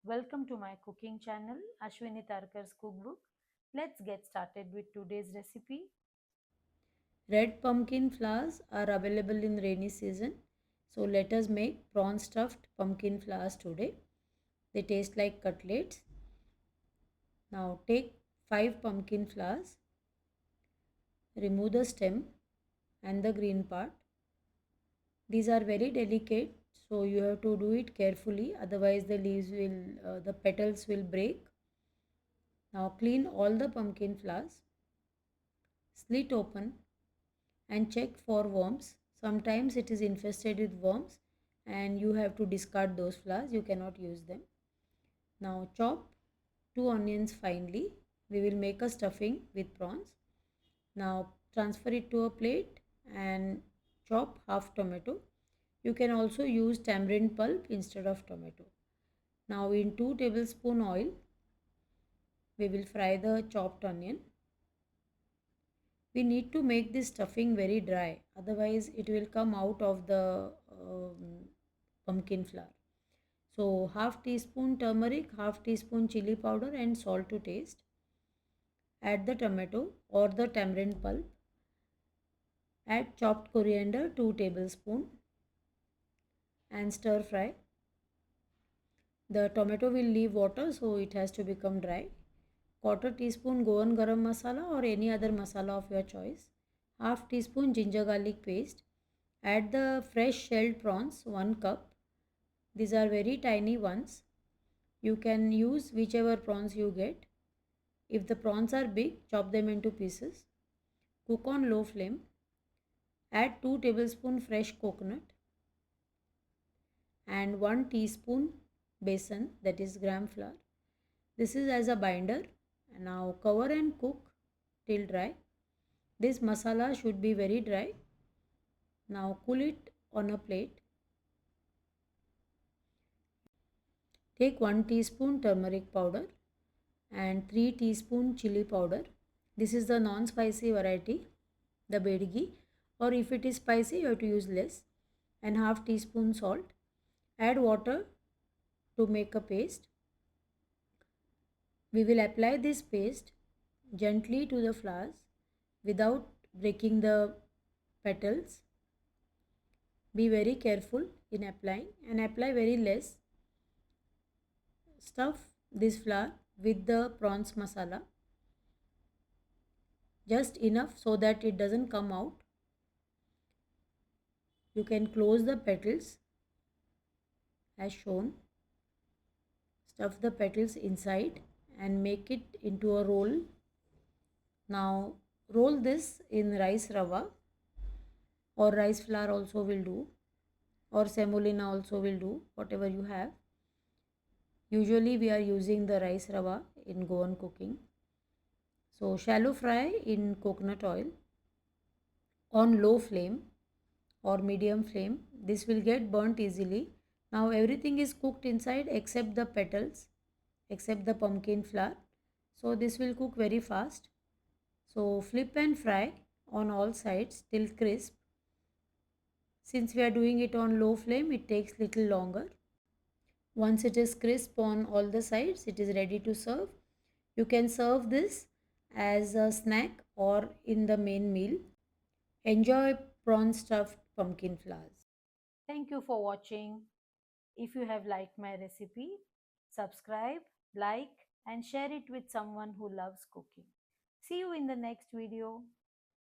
Welcome to my cooking channel, Ashwini Tarkar's cookbook. Let's get started with today's recipe. Red pumpkin flowers are available in rainy season. So let us make prawn stuffed pumpkin flowers today. They taste like cutlets. Now take 5 pumpkin flowers, remove the stem and the green part. These are very delicate, so you have to do it carefully, otherwise the petals will break. Now clean all the pumpkin flowers, slit open and check for worms. Sometimes it is infested with worms and you have to discard those flowers, you cannot use them. Now chop 2 onions finely. We will make a stuffing with prawns. Now transfer it to a plate and chop half tomato. You can also use tamarind pulp instead of tomato. Now in 2 tablespoon oil, we will fry the chopped onion. We need to make this stuffing very dry, otherwise it will come out of the pumpkin flour. So half teaspoon turmeric, half teaspoon chili powder and salt to taste. Add the tomato or the tamarind pulp. Add chopped coriander 2 tablespoon and stir fry. The tomato will leave water, so it has to become dry. Quarter teaspoon Goan garam masala or any other masala of your choice. Half teaspoon ginger garlic paste. Add the fresh shelled prawns 1 cup. These are very tiny ones. You can use whichever prawns you get. If the prawns are big, chop them into pieces. Cook on low flame. Add 2 tablespoon fresh coconut and 1 teaspoon besan, that is gram flour. This is as a binder. Now cover and cook till dry. This masala should be very dry. Now cool it on a plate. Take 1 teaspoon turmeric powder and 3 teaspoon chili powder. This is the non-spicy variety, the bedgi, or if it is spicy you have to use less, and half teaspoon salt. Add water to make a paste. We will apply this paste gently to the flowers without breaking the petals. Be very careful in applying and apply very less. Stuff this flower with the prawns masala just enough so that it doesn't come out. You can close the petals as shown. Stuff the petals inside and make it into a roll. Now roll this in rice rava or rice flour also will do, or semolina also will do, whatever you have. Usually we are using the rice rava in Goan cooking. So shallow fry in coconut oil on low flame or medium flame. This will get burnt easily. Now everything is cooked inside except the petals, except the pumpkin flour. So this will cook very fast. So flip and fry on all sides till crisp. Since we are doing it on low flame, it takes little longer. Once it is crisp on all the sides, it is ready to serve. You can serve this as a snack or in the main meal. Enjoy prawn stuffed pumpkin flowers. Thank you for watching. If you have liked my recipe, subscribe, like, and share it with someone who loves cooking. See you in the next video.